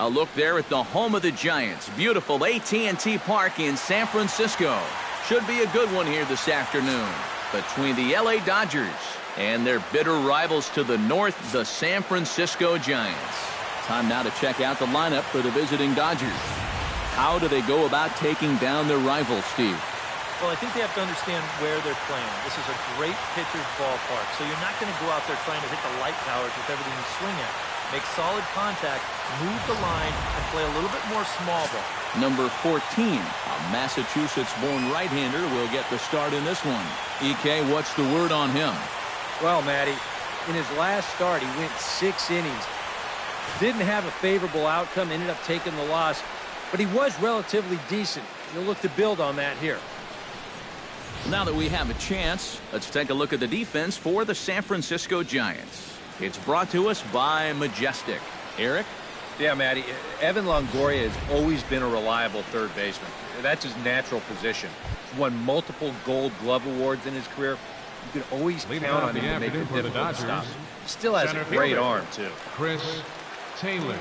A look there at the home of the Giants. Beautiful AT&T Park in San Francisco. Should be a good one here this afternoon between the LA Dodgers and their bitter rivals to the north, the San Francisco Giants. Time now to check out the lineup for the visiting Dodgers. How do they go about taking down their rivals, Steve? Well, I think they have to understand where they're playing. This is a great pitcher's ballpark, so you're not going to go out there trying to hit the light towers with everything you swing at. Make solid contact, move the line, and play a little bit more small ball. Number 14, a Massachusetts-born right-hander, will get the start in this one. EK, what's the word on him? Well, Matty, in his last start, he went 6 innings. Didn't have a favorable outcome, ended up taking the loss, but he was relatively decent. You'll look to build on that here. Now that we have a chance, let's take a look at the defense for the San Francisco Giants. It's brought to us by Majestic. Eric? Yeah, Matty, Evan Longoria has always been a reliable third baseman. That's his natural position. He's won multiple Gold Glove awards in his career. You can always count on him to make it difficult to stop. He still has a great arm, too. Chris Taylor.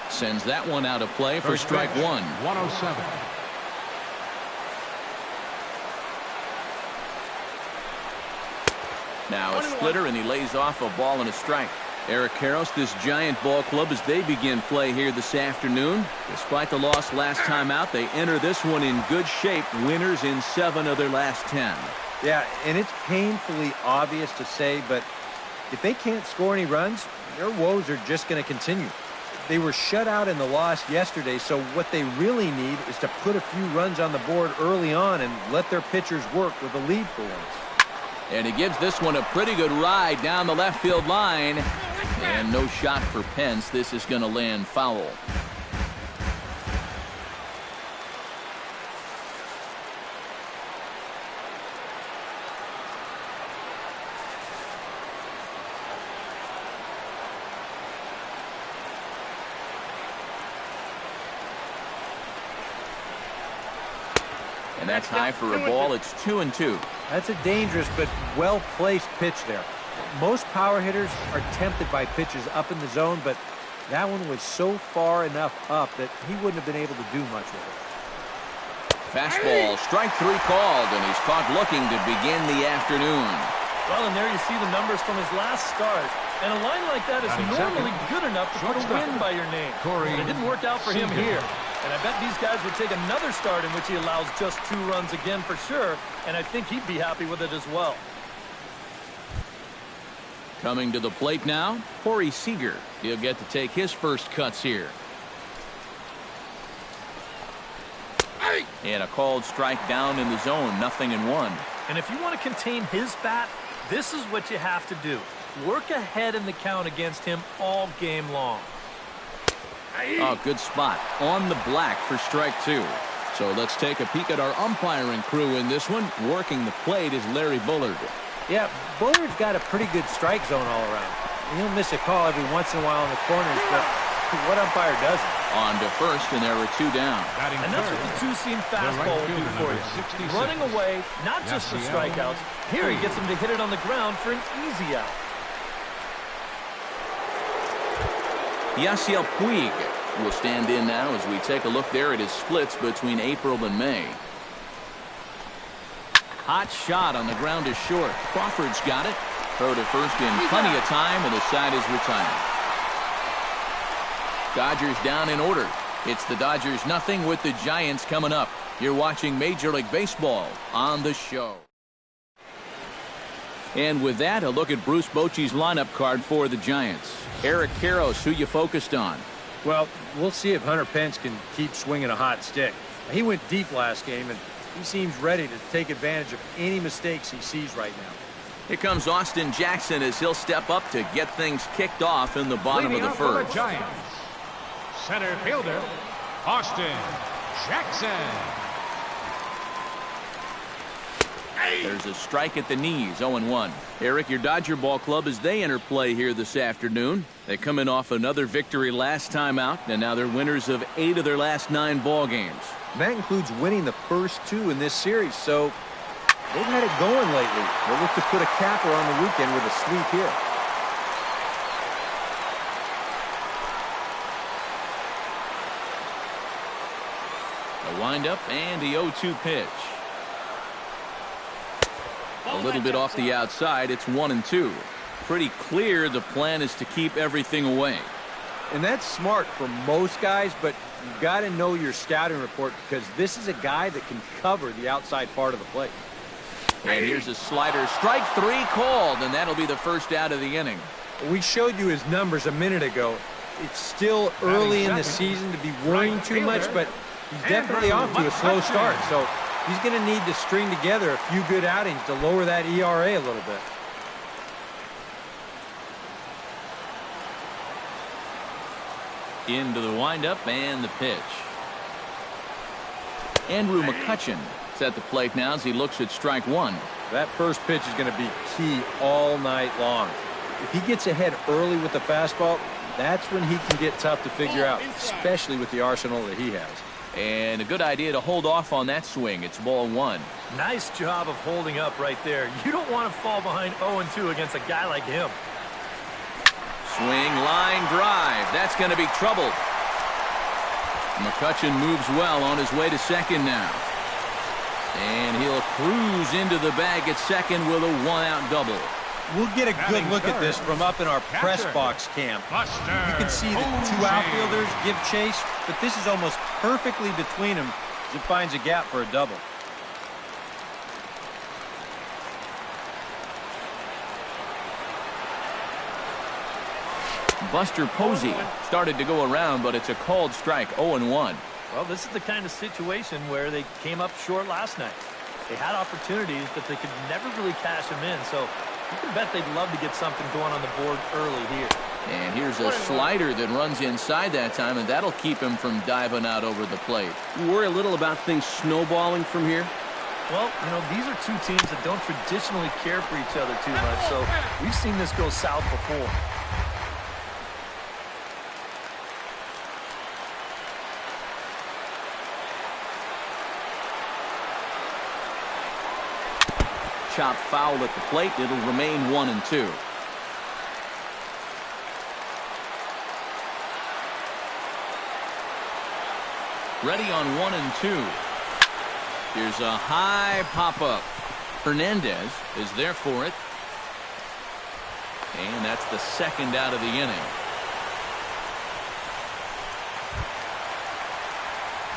Sends that one out of play for strike one. 107. Now a splitter, and he lays off a ball and a strike. Eric Karros, this Giant ball club, as they begin play here this afternoon. Despite the loss last time out, they enter this one in good shape. Winners in 7 of their last 10. Yeah, and it's painfully obvious to say, but if they can't score any runs, their woes are just going to continue. They were shut out in the loss yesterday, so what they really need is to put a few runs on the board early on and let their pitchers work with a lead for once. And he gives this one a pretty good ride down the left field line. And no shot for Pence. This is going to land foul. And that's high for a ball. It's 2-2. That's a dangerous but well-placed pitch there. Most power hitters are tempted by pitches up in the zone, but that one was so far enough up that he wouldn't have been able to do much with it. Fastball, strike 3 called, and he's caught looking to begin the afternoon. Well, and there you see the numbers from his last start. And a line like that is normally good enough to put a win by your name. But it didn't work out for him here. And I bet these guys would take another start in which he allows just 2 runs again for sure. And I think he'd be happy with it as well. Coming to the plate now, Corey Seager. He'll get to take his first cuts here. And a called strike down in the zone, 0-1. And if you want to contain his bat, this is what you have to do. Work ahead in the count against him all game long. Oh, good spot on the black for strike 2. So let's take a peek at our umpiring crew in this one. Working the plate is Larry Bullard. Yeah, Bullard's got a pretty good strike zone all around. He'll miss a call every once in a while in the corners, but what umpire doesn't? On to first, and there are 2 down. And that's what the 2-seam fastball will do for you. Running away, not just for strikeouts. Here he gets him to hit it on the ground for an easy out. Yasiel Puig will stand in now as we take a look there at his splits between April and May. Hot shot on the ground is short. Crawford's got it. Throw to first in plenty of time, and the side is retired. Dodgers down in order. It's the Dodgers 0 with the Giants coming up. You're watching Major League Baseball on the show. And with that, a look at Bruce Bochy's lineup card for the Giants. Eric Karros, who you focused on? Well, we'll see if Hunter Pence can keep swinging a hot stick. He went deep last game, and he seems ready to take advantage of any mistakes he sees right now. Here comes Austin Jackson as he'll step up to get things kicked off in the bottom of the first. The Giants, center fielder, Austin Jackson. There's a strike at the knees, 0-1. Eric, your Dodger ball club as they enter play here this afternoon. They come in off another victory last time out, and now they're winners of 8 of their last 9 ball games. And that includes winning the first 2 in this series, so They've had it going lately. They'll look to put a capper on the weekend with a sweep here. A windup and the 0-2 pitch. A little bit off the outside. It's 1-2. Pretty clear the plan is to keep everything away. And that's smart for most guys, but you've got to know your scouting report because this is a guy that can cover the outside part of the plate. And here's a slider. Strike 3 called, and that'll be the first out of the inning. We showed you his numbers a minute ago. It's still early in the season to be worrying too much, but he's definitely off to a slow start. So he's going to need to string together a few good outings to lower that ERA a little bit. Into the windup and the pitch. Andrew McCutchen at the plate now as he looks at strike 1. That first pitch is going to be key all night long. If he gets ahead early with the fastball, that's when he can get tough to figure out, especially with the arsenal that he has. And a good idea to hold off on that swing. It's ball 1. Nice job of holding up right there. You don't want to fall behind 0-2 against a guy like him. Swing, line drive. That's going to be trouble. McCutchen moves well on his way to second now. And he'll cruise into the bag at second with a 1-out double. We'll get a good look at this from up in our press box cam. You can see the two outfielders give chase, but this is almost perfectly between them as it finds a gap for a double. Buster Posey started to go around, but it's a called strike, 0-1. Well, this is the kind of situation where they came up short last night. They had opportunities, but they could never really cash them in. So you can bet they'd love to get something going on the board early here. And here's a slider that runs inside that time, and that'll keep him from diving out over the plate. You worry a little about things snowballing from here? Well, you know, these are two teams that don't traditionally care for each other too much. So we've seen this go south before. Chop foul at the plate. It'll remain 1-2. Ready on 1-2. Here's a high pop-up. Hernandez is there for it. And that's the second out of the inning.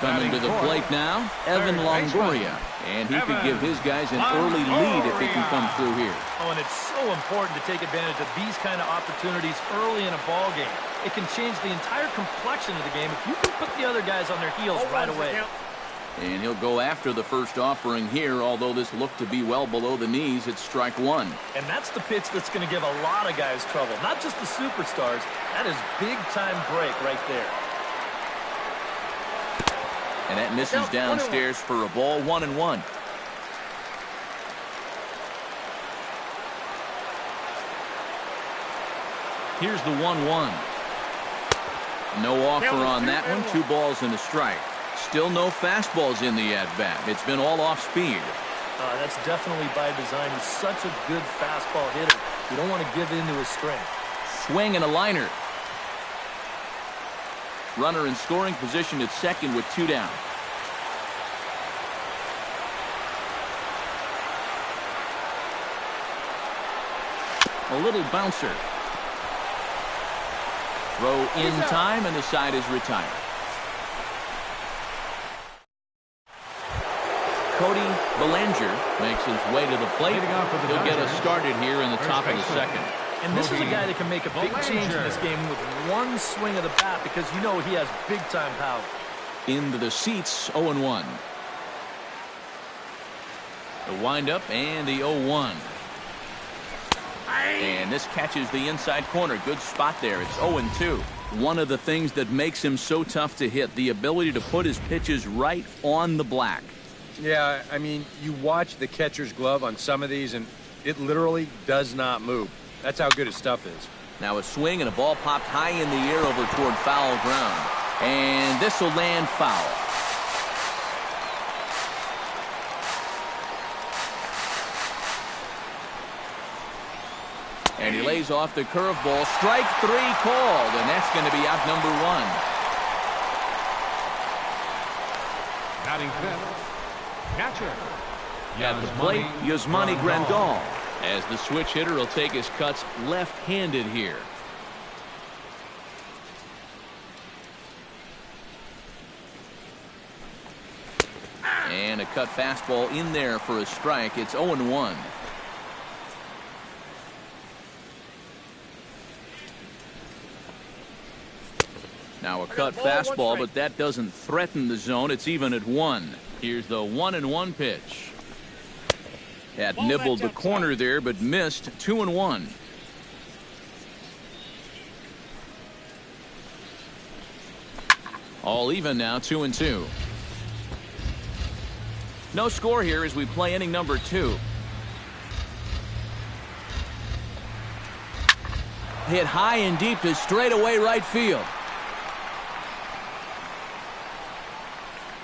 Coming to the plate now, Evan Longoria. And he could give his guys an early lead if he can come through here. Oh, and it's so important to take advantage of these kind of opportunities early in a ball game. It can change the entire complexion of the game if you can put the other guys on their heels right away. And he'll go after the first offering here, although this looked to be well below the knees. It's strike 1. And that's the pitch that's going to give a lot of guys trouble, not just the superstars. That is big-time break right there. And that misses downstairs for a ball, 1-1. Here's the 1-1. No offer on that one. 2 balls and a strike. Still no fastballs in the at-bat. It's been all off speed. That's definitely by design. He's such a good fastball hitter. You don't want to give in to his strength. Swing and a liner. Runner in scoring position at second with 2 down. A little bouncer. Throw in time, and the side is retired. Cody Bellinger makes his way to the plate. He'll get us started here in the top of the second. And this is a guy that can make a big change in this game with one swing of the bat because you know he has big-time power. Into the seats, 0-1. The windup and the 0-1. And this catches the inside corner. Good spot there. It's 0-2. One of the things that makes him so tough to hit, the ability to put his pitches right on the black. Yeah, I mean, you watch the catcher's glove on some of these, and it literally does not move. That's how good his stuff is. Now a swing and a ball popped high in the air over toward foul ground. And this will land foul. And he lays off the curveball. Strike 3 called, and that's going to be out number 1. Batting fifth, catcher. At the plate, Yasmani Grandal, as the switch hitter will take his cuts left-handed here. And a cut fastball in there for a strike. It's 0-1. Now a cut fastball, but that doesn't threaten the zone. It's even at 1. Here's the 1-1 pitch. Had nibbled the corner there, but missed. 2-1. All even now, 2-2. No score here as we play inning number 2. Hit high and deep to straightaway right field.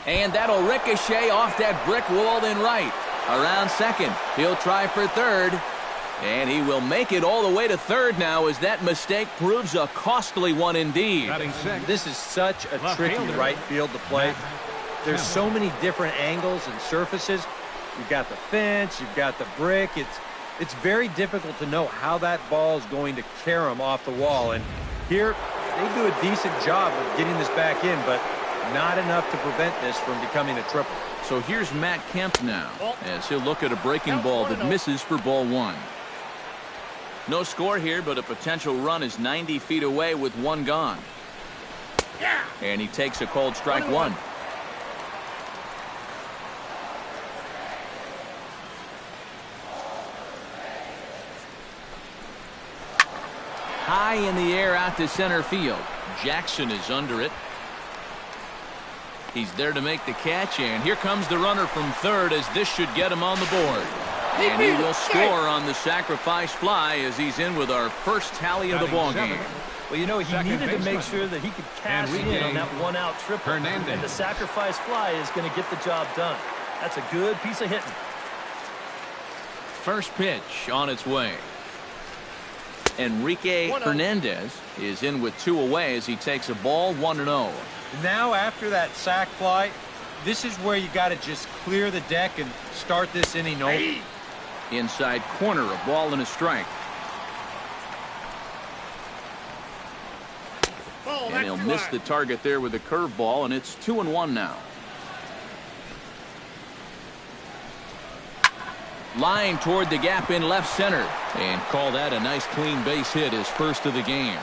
And that'll ricochet off that brick wall in right. Around second. He'll try for third. And he will make it all the way to third now as that mistake proves a costly one indeed. This is such a tricky right field to play. There's so many different angles and surfaces. You've got the fence, you've got the brick. It's very difficult to know how that ball is going to carry him off the wall. And here, they do a decent job of getting this back in, but not enough to prevent this from becoming a triple. So here's Matt Kemp now, as he'll look at a breaking ball that misses for ball 1. No score here, but a potential run is 90 feet away with 1 gone. And he takes a called strike 1. High in the air out to center field. Jackson is under it. He's there to make the catch, and here comes the runner from third as this should get him on the board. And he will score on the sacrifice fly as he's in with our first tally of the ballgame. Well, you know, he needed to make sure that he could cash in on that 1-out triple. And the sacrifice fly is going to get the job done. That's a good piece of hitting. First pitch on its way. Enrique Hernandez is in with 2 away as he takes a ball 1-0. Now after that sac fly, this is where you got to just clear the deck and start this inning over. Inside corner, a ball and a strike. And he'll miss the target there with a curveball, and it's 2-1 now. Line toward the gap in left center, and call that a nice clean base hit, his first of the game.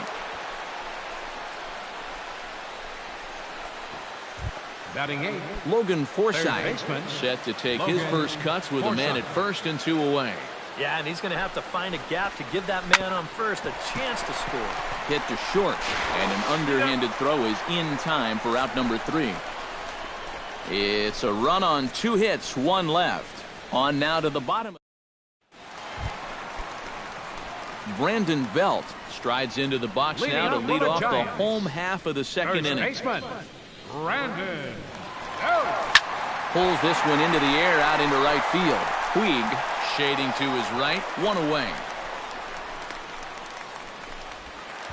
Batting 8, Logan Forsythe set to take his first cuts with a man at first and 2 away. Yeah, and he's going to have to find a gap to give that man on first a chance to score. Hit to short, and an underhanded throw is in time for out number 3. It's a run on 2 hits, 1 left. On now to the bottom. Brandon Belt strides into the box now to lead off the home half of the second inning. Brandon Pulls this one into the air out into right field. Puig shading to his right, 1 away.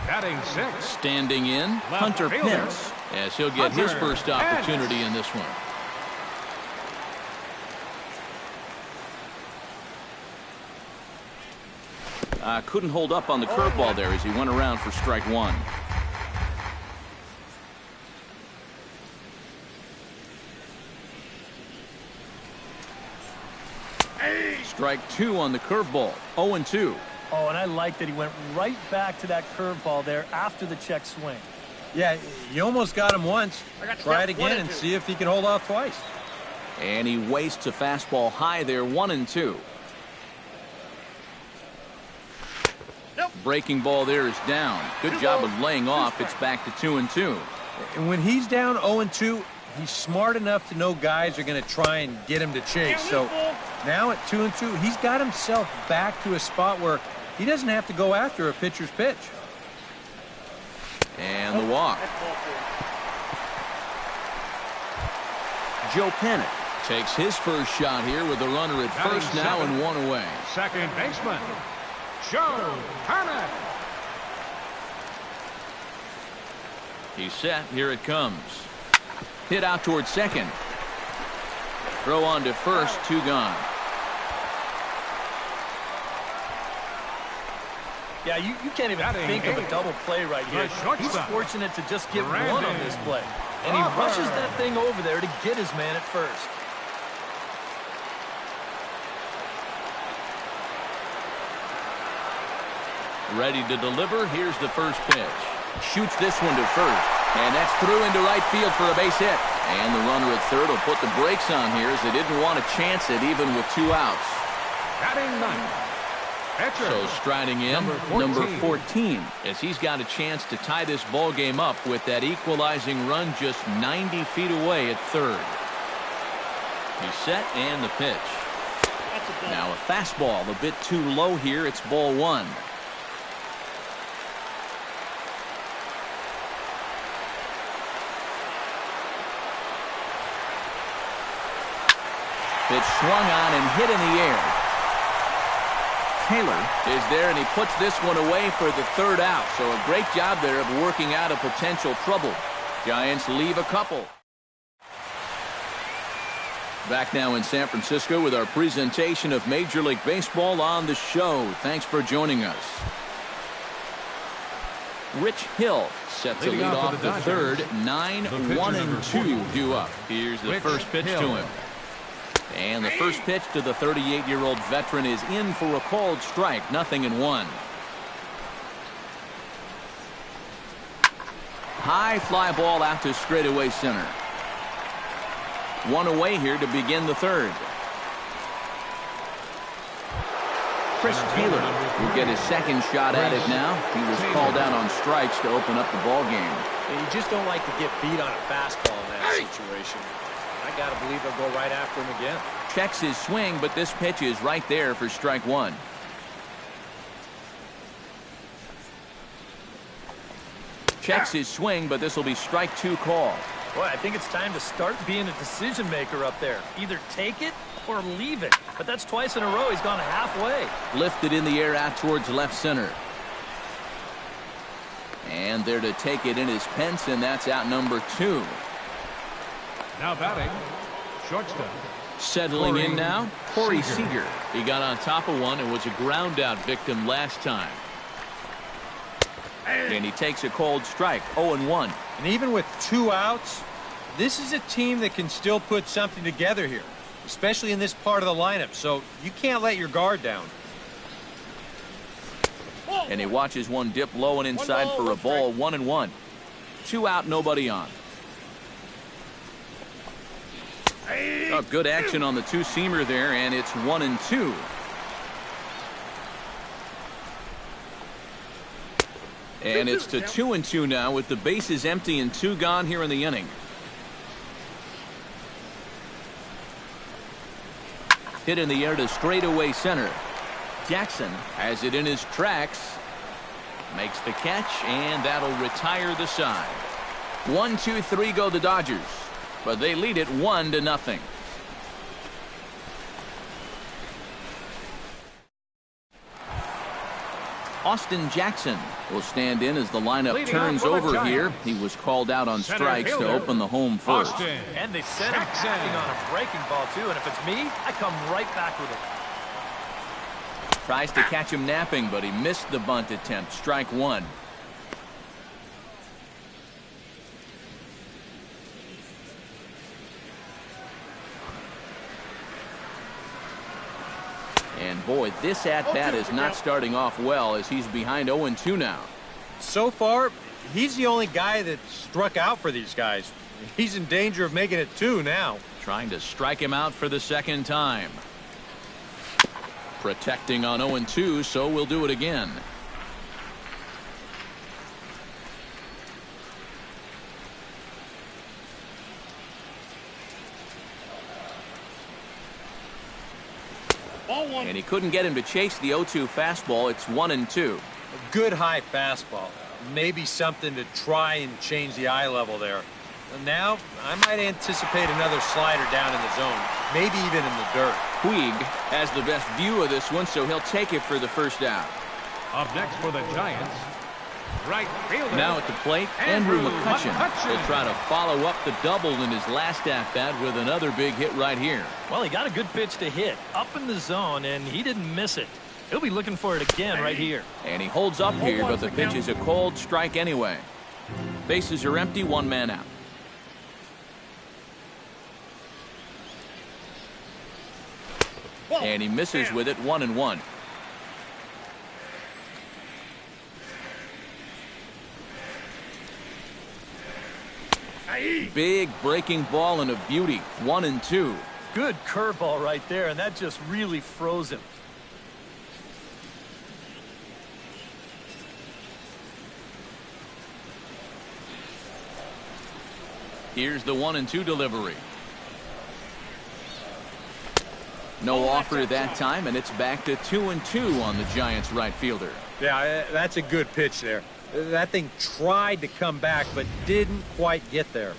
Batting 6. Standing in, Hunter Pence, as he'll get his first opportunity in this one. Couldn't hold up on the curveball there as he went around for strike 1. Strike 2 on the curveball. 0-2. Oh, and I like that he went right back to that curveball there after the check swing. Yeah, you almost got him once. Try it again and see if he can hold off twice. And he wastes a fastball high there, 1-2. Breaking ball there is down. Good job of laying off. It's back to 2-2. And when he's down 0-2, he's smart enough to know guys are going to try and get him to chase. So now at 2-2, he's got himself back to a spot where he doesn't have to go after a pitcher's pitch. And the walk. Joe Pennant takes his first shot here with the runner at first now and 1 away. Second baseman Joe Harmon. He's set. Here it comes. Hit out towards second. Throw on to first. 2 gone. Yeah, you can't even think of a double play right here. He's fortunate to just get one on this play. And he rushes that thing over there to get his man at first. Ready to deliver. Here's the first pitch. Shoots this one to first. And that's through into right field for a base hit. And the runner at third will put the brakes on here as they didn't want to chance it even with 2 outs. Batting 9. So striding in, number 14, as he's got a chance to tie this ball game up with that equalizing run just 90 feet away at third. He's set and the pitch. Now a fastball a bit too low here. It's ball 1. Pitch swung on and hit in the air. Taylor is there, and he puts this one away for the 3rd out. So a great job there of working out a potential trouble. Giants leave a couple. Back now in San Francisco with our presentation of Major League Baseball on the show. Thanks for joining us. Rich Hill set to lead off the 3rd. 9-1-2 due up. Here's the first pitch to him. And the first pitch to the 38-year-old veteran is in for a called strike. 0-1. High fly ball out to straightaway center. 1 away here to begin the 3rd. Chris Taylor will get his 2nd shot at it now. He was called out on strikes to open up the ball game. And you just don't like to get beat on a fastball in that situation. I got to believe they'll go right after him again. Checks his swing, but this pitch is right there for strike 1. Checks his swing, but this will be strike 2 call. Boy, I think it's time to start being a decision maker up there. Either take it or leave it. But that's twice in a row. He's gone halfway. Lifted in the air out towards left center. And there to take it in is Pence, and that's out number 2. Now batting, shortstop. Settling in now, Corey Seager. He got on top of one and was a ground out victim last time. And he takes a cold strike. 0-1. And even with 2 outs, this is a team that can still put something together here, especially in this part of the lineup. So you can't let your guard down. And he watches one dip low and inside for a ball. 1-1. 2 out, nobody on. Oh, good action on the 2-seamer there, and it's 1-2. And it's to 2-2 now with the bases empty and 2 gone here in the inning. Hit in the air to straightaway center. Jackson has it in his tracks. Makes the catch, and that'll retire the side. 1-2-3 go the Dodgers. But they lead it 1-0. Austin Jackson will stand in as the lineup turns over here. He was called out on strikes to open the home first. And they set him packing on a breaking ball, too. And if it's me, I come right back with it. Tries to catch him napping, but he missed the bunt attempt. Strike 1. And boy, this at-bat is not starting off well as he's behind 0-2 now. So far, he's the only guy that struck out for these guys. He's in danger of making it 2 now. Trying to strike him out for the 2nd time. Protecting on 0-2, so we'll do it again. And he couldn't get him to chase the 0-2 fastball. It's 1-2. A good high fastball. Maybe something to try and change the eye level there. And now, I might anticipate another slider down in the zone. Maybe even in the dirt. Puig has the best view of this one, so he'll take it for the 1st out. Up next for the Giants, right fielder. Now at the plate, Andrew McCutchen. He'll try to follow up the double in his last at-bat with another big hit right here. Well, he got a good pitch to hit up in the zone, and he didn't miss it. He'll be looking for it again right here. And he holds up here, but the pitch is a cold strike anyway. Bases are empty, one man out. And he misses with it, 1-1. Big breaking ball and a beauty, 1-2. Good curveball right there, and that just really froze him. Here's the 1-2 delivery. No offer that time, and it's back to 2-2 on the Giants right fielder. Yeah, that's a good pitch there. That thing tried to come back, but didn't quite get there.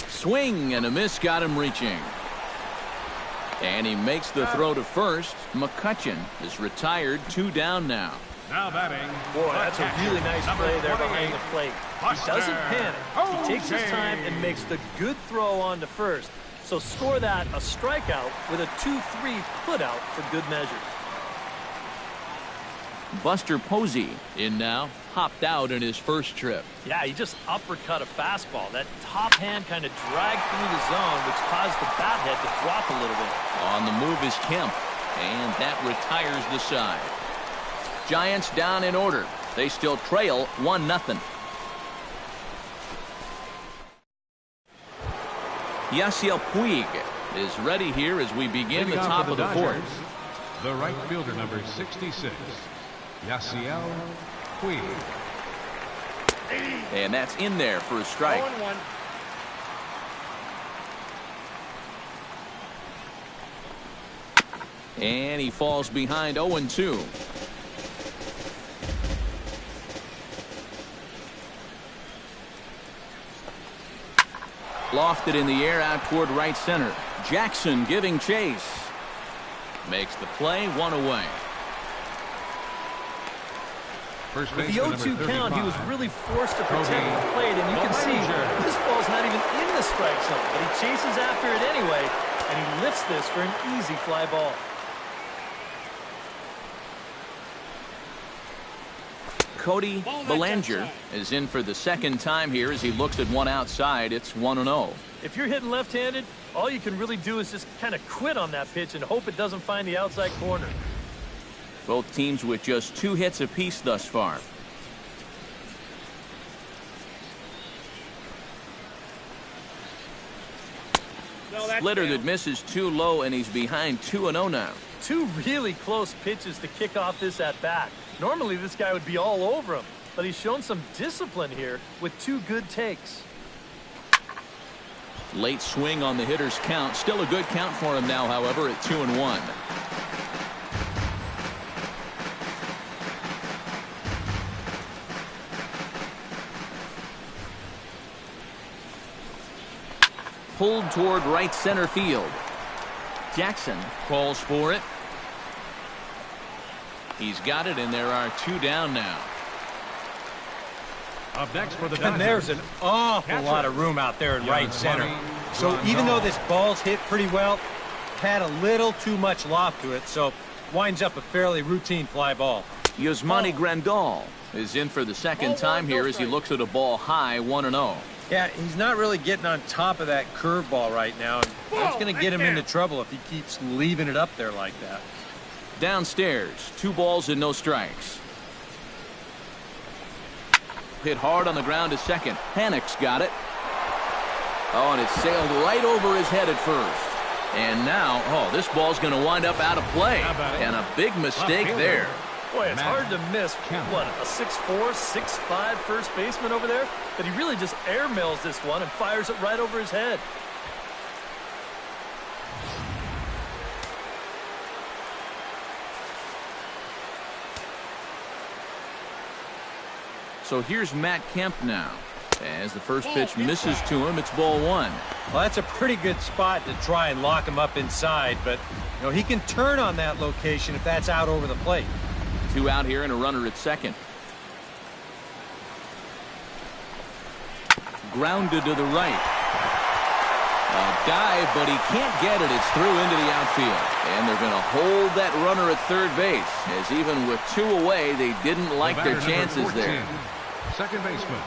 Swing and a miss got him reaching. And he makes the throw to first. McCutchen is retired, 2 down now. Now batting. Boy, that's a really nice play there behind the plate. He doesn't panic. He takes his time and makes the good throw on to first. So score that a strikeout with a 2-3 put out for good measure. Buster Posey in now, hopped out in his first trip. Yeah, he just uppercut a fastball. That top hand kind of dragged through the zone, which caused the bat head to drop a little bit. On the move is Kemp, and that retires the side. Giants down in order. They still trail 1-0. Yasiel Puig is ready here as we begin the top of the fourth. The right fielder, number 66, Yasiel Puig. And that's in there for a strike. 0-1. And he falls behind 0-2. Lofted in the air out toward right center. Jackson giving chase. Makes the play, 1 away. First With the baseman, 0-2 number count, he 35. was really forced to protect the plate, and you can see this ball's not even in the strike zone, but he chases after it anyway, and he lifts this for an easy fly ball. Cody Bellinger is in for the second time here as he looks at one outside. It's 1-0. If you're hitting left-handed, all you can really do is just kind of quit on that pitch and hope it doesn't find the outside corner. Both teams with just 2 hits apiece thus far. Splitter that misses too low, and he's behind 2-0 now. 2 really close pitches to kick off this at-bat. Normally this guy would be all over him, but he's shown some discipline here with 2 good takes. Late swing on the hitter's count. Still a good count for him now, however, at 2-1. Pulled toward right center field. Jackson calls for it. He's got it, and there are 2 down now. Up next for the And Dodgers. there's an awful lot of room out there in right center. So even though this ball's hit pretty well, had a little too much loft to it, so winds up a fairly routine fly ball. Yasmani Grandal is in for the second time here as he looks at a ball high, 1-0. Yeah, he's not really getting on top of that curveball right now, and that's going to get him into trouble if he keeps leaving it up there like that. Downstairs, 2 balls and no strikes. Hit hard on the ground to second. Panic's got it. Oh, and it sailed right over his head at first. And now, oh, this ball's going to wind up out of play. And a big mistake there. Boy, it's hard to miss, what, a 6'4", 6'5" first baseman over there? But he really just air mails this one and fires it right over his head. So here's Matt Kemp now. As the first pitch misses to him, it's ball one. Well, that's a pretty good spot to try and lock him up inside, but he can turn on that location if that's out over the plate. 2 out here and a runner at second. Grounded to the right. A dive, but he can't get it. It's through into the outfield. And they're going to hold that runner at third base, as even with 2 away, they didn't like their chances there. Second baseman,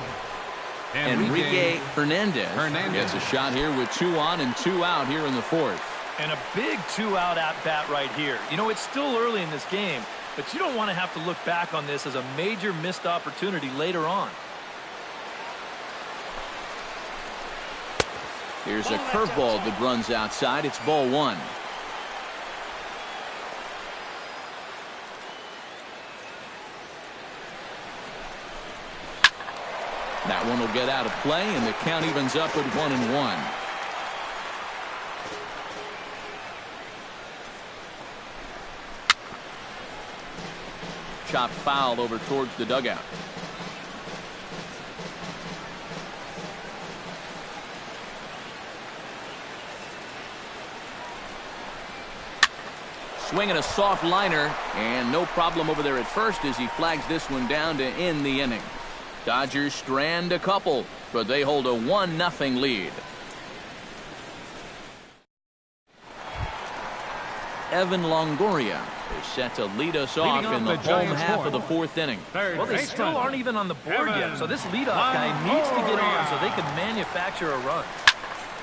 Enrique Hernandez gets a shot here with 2 on and 2 out here in the fourth. And a big 2-out at-bat right here. It's still early in this game, but you don't want to have to look back on this as a major missed opportunity later on. Here's a curveball that runs outside. It's ball one. That one will get out of play, and the count evens up at 1-1. Chop foul over towards the dugout. Swinging a soft liner, and no problem over there at first as he flags this one down to end the inning. Dodgers strand a couple, but they hold a 1-0 lead. Evan Longoria is set to lead us off in the home half of the fourth inning. Well, they still aren't even on the board yet, so this leadoff guy needs to get on so they can manufacture a run.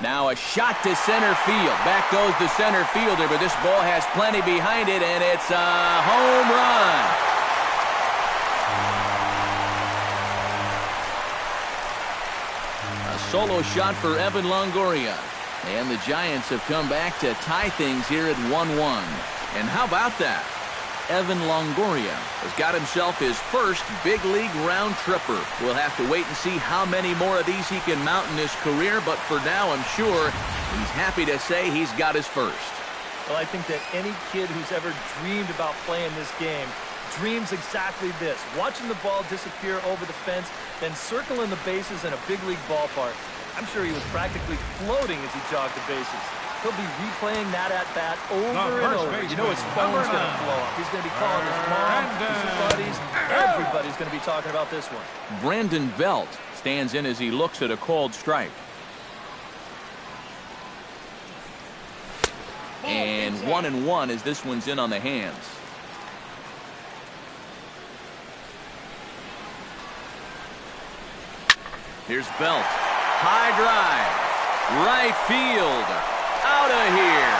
Now a shot to center field. Back goes the center fielder, but this ball has plenty behind it, and it's a home run. A solo shot for Evan Longoria. And the Giants have come back to tie things here at 1-1. And how about that? Evan Longoria has got himself his first big league round tripper. We'll have to wait and see how many more of these he can mount in his career, but for now I'm sure he's happy to say he's got his first. Well, I think that any kid who's ever dreamed about playing this game dreams exactly this: watching the ball disappear over the fence, then circling the bases in a big league ballpark. I'm sure he was practically floating as he jogged the bases. He'll be replaying that at-bat over and over. His phone's going to blow up. He's going to be calling his mom, his buddies. Everybody's going to be talking about this one. Brandon Belt stands in as he looks at a called strike. And 1-1 as this one's in on the hands. Here's Belt. High drive. Right field. Out of here.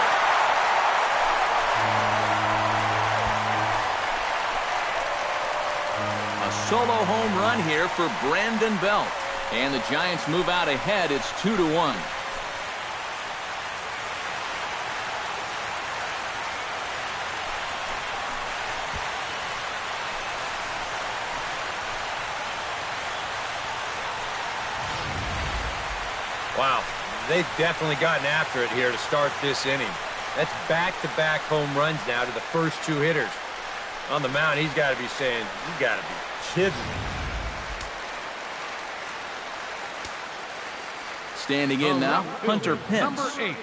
A solo home run here for Brandon Belt. And the Giants move out ahead. It's 2-1. Wow, they've definitely gotten after it here to start this inning. That's back-to-back home runs now to the first 2 hitters. On the mound, he's got to be saying, you got to be kidding me. Standing in now, Hunter Pence. Number 8,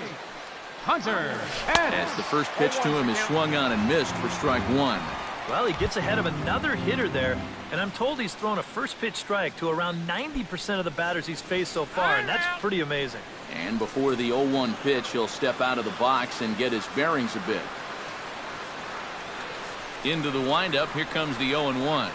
Hunter Pence. As the first pitch to him is swung on and missed for strike one. Well, he gets ahead of another hitter there, and I'm told he's thrown a first pitch strike to around 90% of the batters he's faced so far, and that's pretty amazing. And before the 0-1 pitch, he'll step out of the box and get his bearings a bit. Into the windup, here comes the 0-1.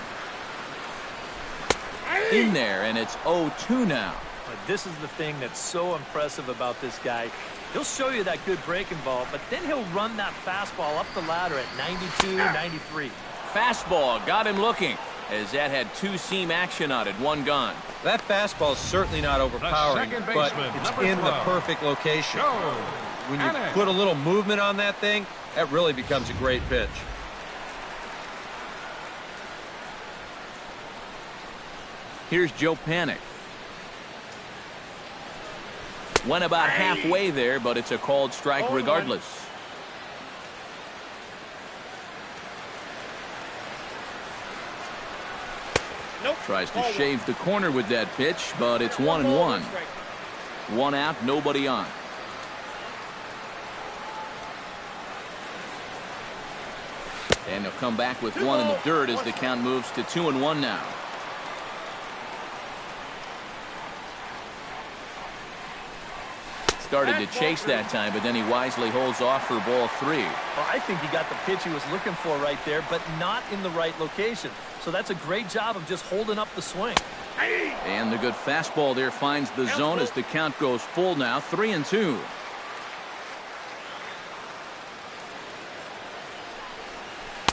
In there, and it's 0-2 now. But this is the thing that's so impressive about this guy. He'll show you that good breaking ball, but then he'll run that fastball up the ladder at 92, 93. Fastball got him looking, as that had 2-seam action on it, 1 gone. That fastball is certainly not overpowering, but it's in the perfect location. When you put a little movement on that thing, that really becomes a great pitch. Here's Joe Panik. Went about halfway there, but it's a called strike regardless. Tries to shave the corner with that pitch, but it's 1-1. One out, nobody on. And he'll come back with one in the dirt as the count moves to 2-1 now. Started to chase that time, but then he wisely holds off for ball 3. Well, I think he got the pitch he was looking for right there, but not in the right location. So that's a great job of just holding up the swing. And the good fastball there finds the zone as the count goes full now, 3-2.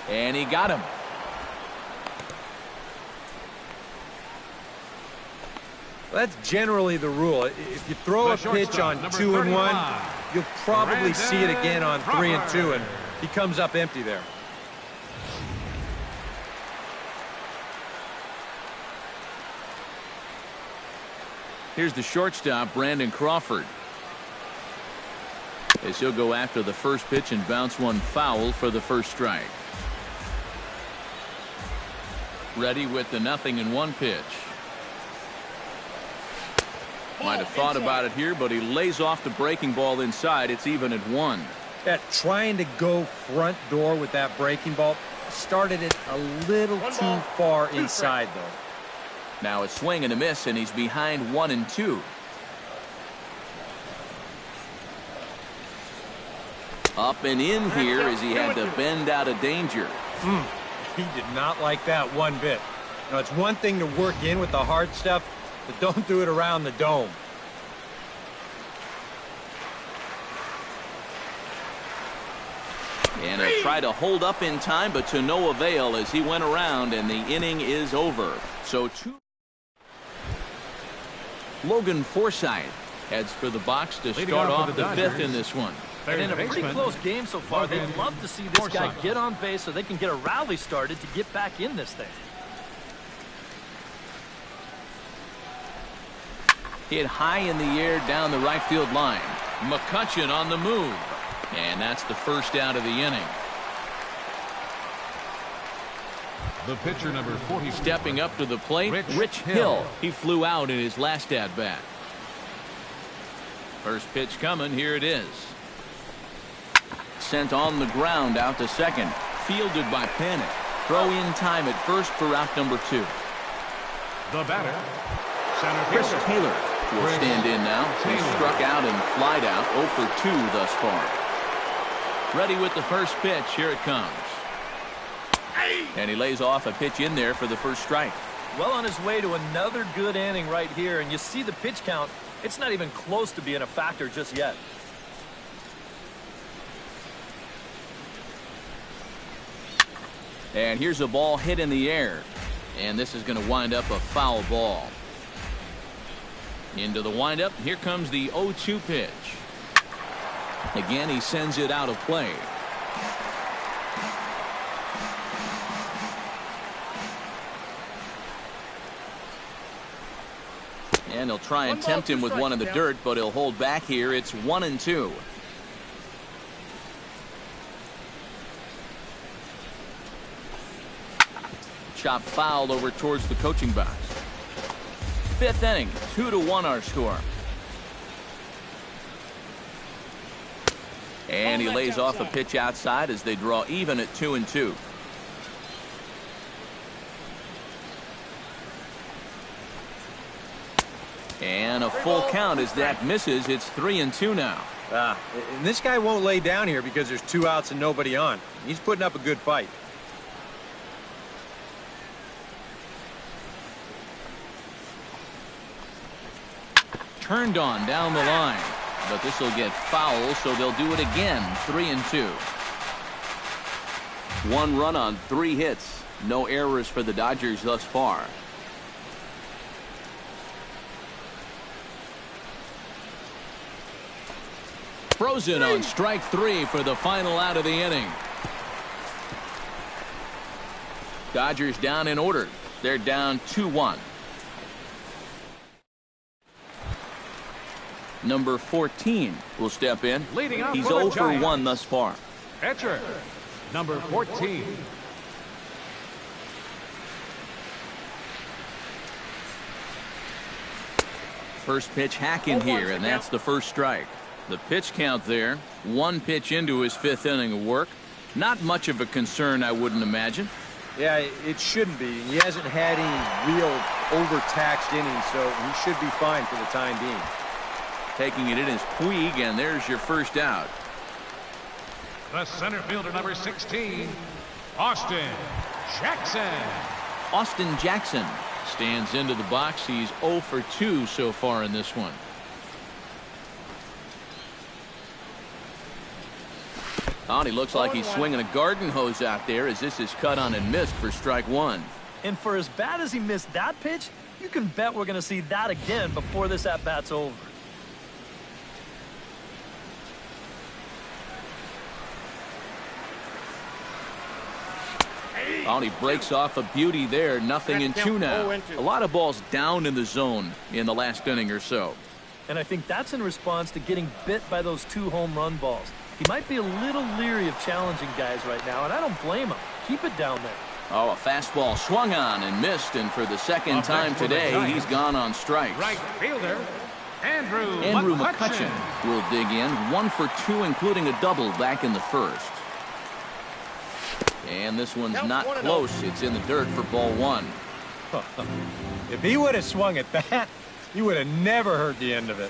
And he got him. That's generally the rule. If you throw a pitch on 2-1, you'll probably see it again on 3-2, and he comes up empty there. Here's the shortstop, Brandon Crawford. As he'll go after the first pitch and bounce one foul for the first strike. Ready with the 0-1 pitch. Might have thought about it here, but he lays off the breaking ball inside. It's even at 1. Yeah, trying to go front door with that breaking ball started it a little too far inside, though. Now a swing and a miss, and he's behind 1-2. Up and in here as he had to bend out of danger. He did not like that one bit. Now, it's one thing to work in with the hard stuff, but don't do it around the dome. And he'll try to hold up in time, but to no avail as he went around, and the inning is over. So Logan Forsythe heads for the box to start off the 5th in this one. And in a pretty close game so far, they'd love to see this guy get on base so they can get a rally started to get back in this thing. Hit high in the air down the right field line. McCutchen on the move. And that's the first out of the inning. The pitcher, number 40. Stepping up to the plate, Rich Hill. He flew out in his last at-bat. First pitch coming. Here it is. Sent on the ground out to second. Fielded by Panic. Throw in time at first for out number 2. The batter, center Chris fielder Taylor will stand in now. He struck out and flied out 0 for 2 thus far. Ready with the first pitch. Here it comes. And he lays off a pitch in there for the first strike. Well on his way to another good inning right here, and you see the pitch count. It's not even close to being a factor just yet. And here's a ball hit in the air. And this is going to wind up a foul ball. Into the windup. Here comes the 0-2 pitch. Again, he sends it out of play. And he'll try and tempt him with one in the dirt, but he'll hold back here. It's 1-2. Chop foul over towards the coaching box. 5th inning, 2-1 our score. And he lays off a pitch outside as they draw even at 2-2. And a full count as that misses. It's 3-2 now. And this guy won't lay down here because there's 2 outs and nobody on. He's putting up a good fight. Turned on down the line, but this will get foul, so they'll do it again. 3-2. 1 run on 3 hits. No errors for the Dodgers thus far. Frozen on strike 3 for the final out of the inning. Dodgers down in order. They're down 2-1. Number 14 will step in. He's 0 for 1 thus far. Pitcher, number 14. First pitch hacking here, and that's the first strike. The pitch count there, 1 pitch into his 5th inning of work. Not much of a concern, I wouldn't imagine. Yeah, it shouldn't be. He hasn't had any real overtaxed innings, so he should be fine for the time being. Taking it in is Puig, and there's your first out. The center fielder, number 16, Austin Jackson. Austin Jackson stands into the box. He's 0 for 2 so far in this one. Oh, and he looks like he's swinging a garden hose out there as this is cut on and missed for strike 1. And for as bad as he missed that pitch, you can bet we're going to see that again before this at-bat's over. Oh, and he breaks off a beauty there. Nothing in 2 now. A lot of balls down in the zone in the last inning or so. And I think that's in response to getting bit by those 2 home run balls. He might be a little leery of challenging guys right now, and I don't blame him. Keep it down there. Oh, a fastball swung on and missed, and for the second time today, he's gone on strikes. Right fielder, Andrew McCutchen will dig in. 1 for 2, including a double back in the first. And this one's not close. It's in the dirt for ball 1. If he would have swung at that, he would have never heard the end of it.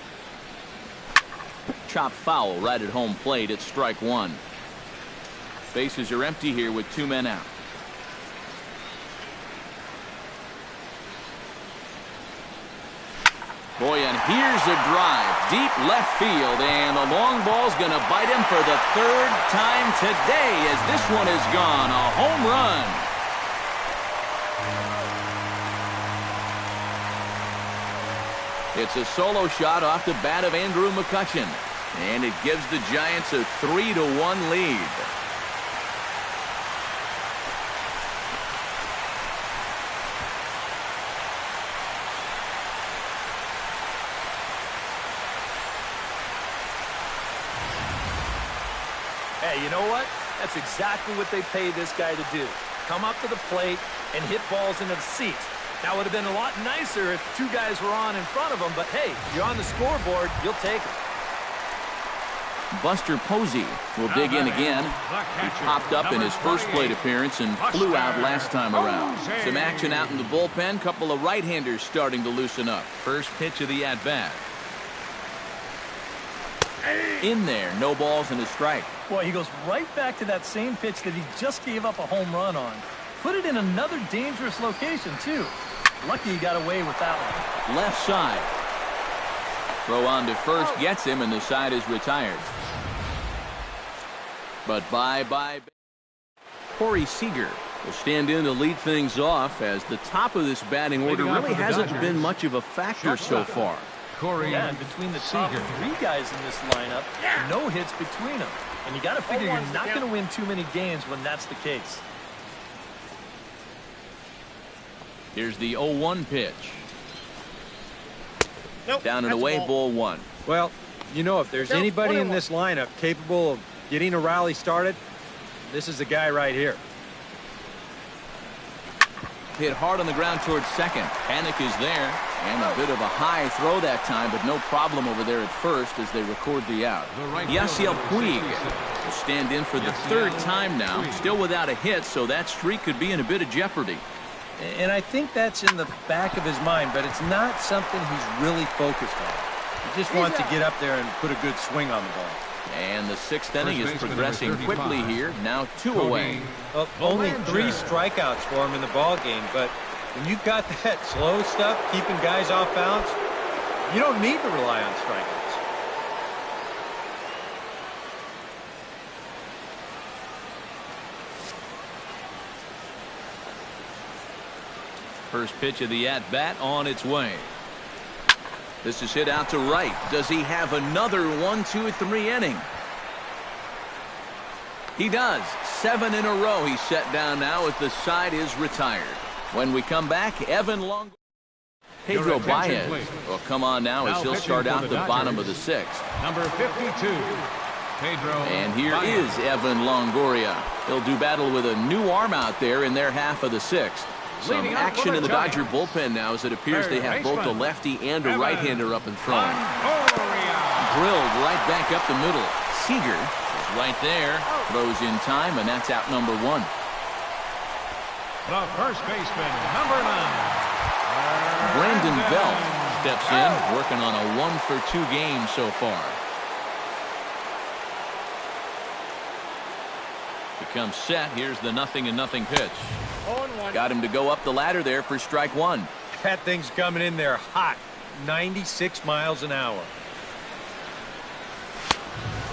Chopped foul right at home plate. It's strike 1. Bases are empty here with 2 men out. Boy, and here's a drive. Deep left field, and the long ball's going to bite him for the 3rd time today as this one is gone. A home run. It's a solo shot off the bat of Andrew McCutchen, and it gives the Giants a 3-1 lead. Hey, you know what? That's exactly what they paid this guy to do. Come up to the plate and hit balls into the seats. Now, it would have been a lot nicer if 2 guys were on in front of him, but hey, you're on the scoreboard, you'll take it. Buster Posey will dig in again. He popped up in his first plate appearance and flew out last time around. Some action out in the bullpen. Couple of right-handers starting to loosen up. First pitch of the at-bat. In there, no balls and a strike. Boy, he goes right back to that same pitch that he just gave up a home run on. Put it in another dangerous location, too. Lucky he got away with that one. Left side. Throw on to first gets him, and the side is retired. But bye-bye. Corey Seager will stand in to lead things off as the top of this batting order really hasn't been much of a factor so far. Yeah, and between the top 3 guys in this lineup, no hits between them. And you got to figure you're not going to win too many games when that's the case. Here's the 0-1 pitch. Down and away, ball 1. Well, you know, if there's anybody in this lineup capable of getting a rally started, this is the guy right here. Hit hard on the ground towards second. Panic is there, and a bit of a high throw that time, but no problem over there at first as they record the out. Yasiel Puig will stand in for the 3rd time now, still without a hit, so that streak could be in a bit of jeopardy. And I think that's in the back of his mind, but it's not something he's really focused on. He just wants to get up there and put a good swing on the ball. And the 6th inning is progressing quickly here. Now 2 away. Well, only 3 strikeouts for him in the ball game, but when you've got that slow stuff, keeping guys off balance, you don't need to rely on strikeouts. First pitch of the at-bat on its way. This is hit out to right. Does he have another 1, 2, 3 inning? He does. 7 in a row he's set down now as the side is retired. When we come back, Evan Longoria. Pedro Baez will come on now as he'll start out the bottom of the 6th. Number 52, Pedro. And here is Evan Longoria. He'll do battle with a new arm out there in their half of the 6th. Some action in the Dodger bullpen now as it appears they have both a lefty and a right-hander up and throwing. Drilled right back up the middle. Seager is right there. Throws in time, and that's out number 1. The first baseman, number 9. Brandon Belt steps in, working on a 1-for-2 game so far. Becomes set. Here's the 0-0 pitch. Got him to go up the ladder there for strike 1. That thing's coming in there hot. 96 miles an hour.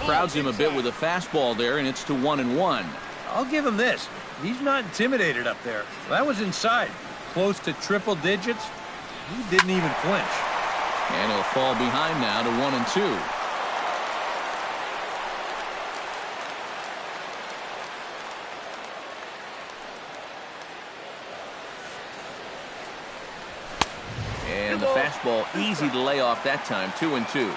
Crowds him a bit with a fastball there, and it's to 1-1. I'll give him this. He's not intimidated up there. That was inside. Close to triple digits. He didn't even flinch. And he'll fall behind now to 1-2. And the fastball easy to lay off that time. 2-2.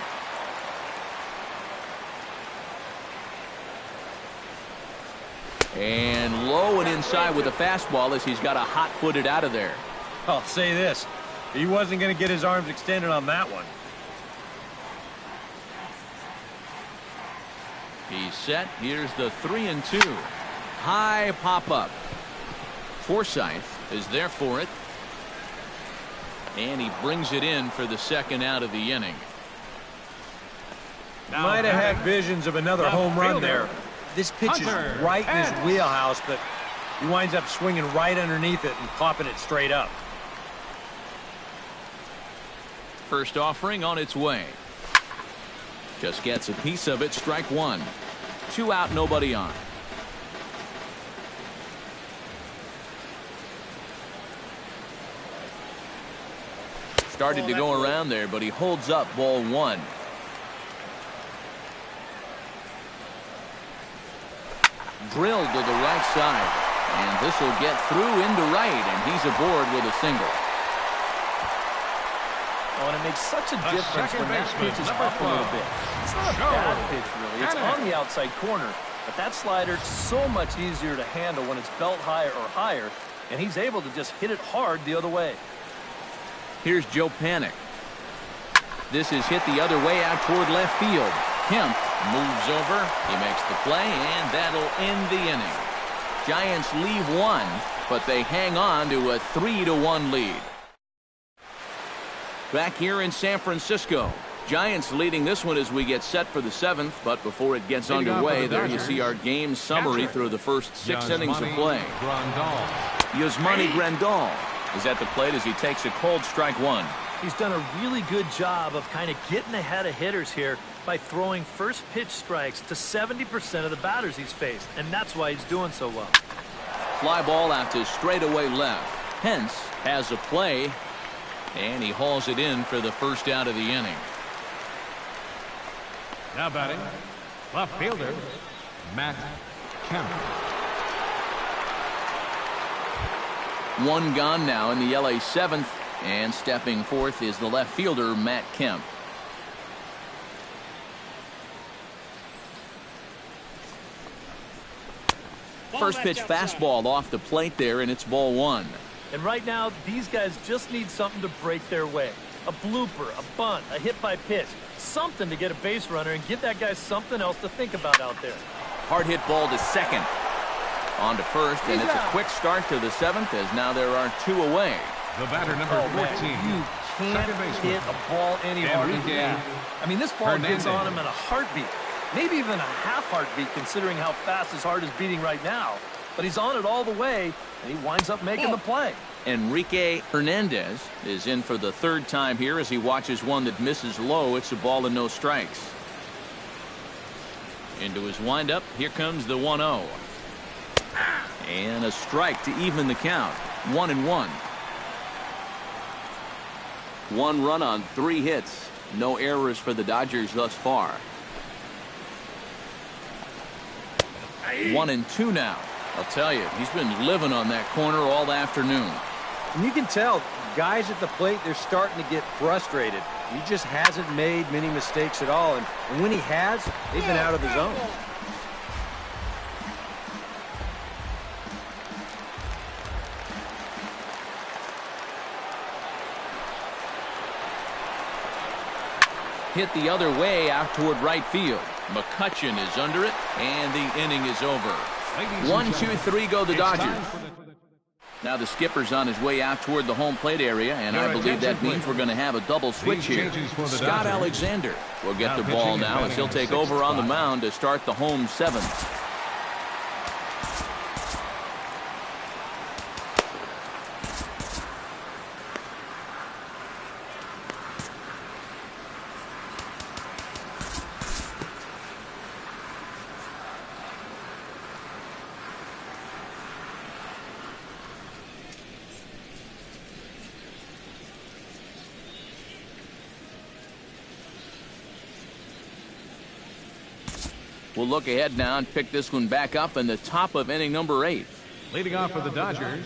And low and inside with a fastball as he's got a hot-footed out of there. I'll say this. He wasn't going to get his arms extended on that one. He's set. Here's the 3-2. High pop-up. Forsythe is there for it. And he brings it in for the second out of the inning. Might have had visions of another home run there. This pitch is right in his wheelhouse, but he winds up swinging right underneath it and popping it straight up. First offering on its way. Just gets a piece of it. Strike 1. 2 out, nobody on. Started to go around there, but he holds up. Ball 1. Drilled to the right side, and this will get through into right, and he's aboard with a single. Oh, and it makes such a difference when that pitch is up a little bit. It's not a bad pitch, really. It's on the outside corner, but that slider's so much easier to handle when it's belt high or higher, and he's able to just hit it hard the other way. Here's Joe Panik. This is hit the other way out toward left field. Kemp moves over. He makes the play, and that'll end the inning. Giants leave 1, but they hang on to a 3-1 lead. Back here in San Francisco. Giants leading this one as we get set for the 7th, but before it gets underway, there you see our game summary through the first 6 innings of play. Yasmani Grandal is at the plate as he takes a cold strike 1. He's done a really good job of kind of getting ahead of hitters here by throwing first pitch strikes to 70% of the batters he's faced, and that's why he's doing so well. Fly ball out to straightaway left. Pence has a play, and he hauls it in for the first out of the inning. Now batting, left fielder, Matt Kemp. 1 gone now in the LA 7th, and stepping forth is the left fielder, Matt Kemp. First pitch fastball off the plate there, and it's ball 1. And right now, these guys just need something to break their way. A blooper, a bunt, a hit by pitch. Something to get a base runner and give that guy something else to think about out there. Hard hit ball to second. On to first, and it's a quick start to the 7th as now there are 2 away. The batter, number 14. You can't hit a ball any harder than that. I mean, this ball gets on him in a heartbeat. Maybe even a half heartbeat considering how fast his heart is beating right now. But he's on it all the way, and he winds up making the play. Enrique Hernandez is in for the 3rd time here as he watches one that misses low. It's a ball and no strikes. Into his windup. Here comes the 1-0. And a strike to even the count. 1-1. 1 run on 3 hits. No errors for the Dodgers thus far. 1-2 now. I'll tell you, he's been living on that corner all afternoon. And you can tell, guys at the plate, they're starting to get frustrated. He just hasn't made many mistakes at all. And when he has, they've been out of the zone. hit the other way out toward right field. McCutchen is under it, and the inning is over. 1, 2, 3 go the Dodgers. Now the skipper's on his way out toward the home plate area, and I believe that means we're going to have a double switch here. Scott Alexander will get the ball now as he'll take over on the mound to start the home seventh. We'll look ahead now and pick this one back up in the top of inning number 8. Leading off for the Dodgers.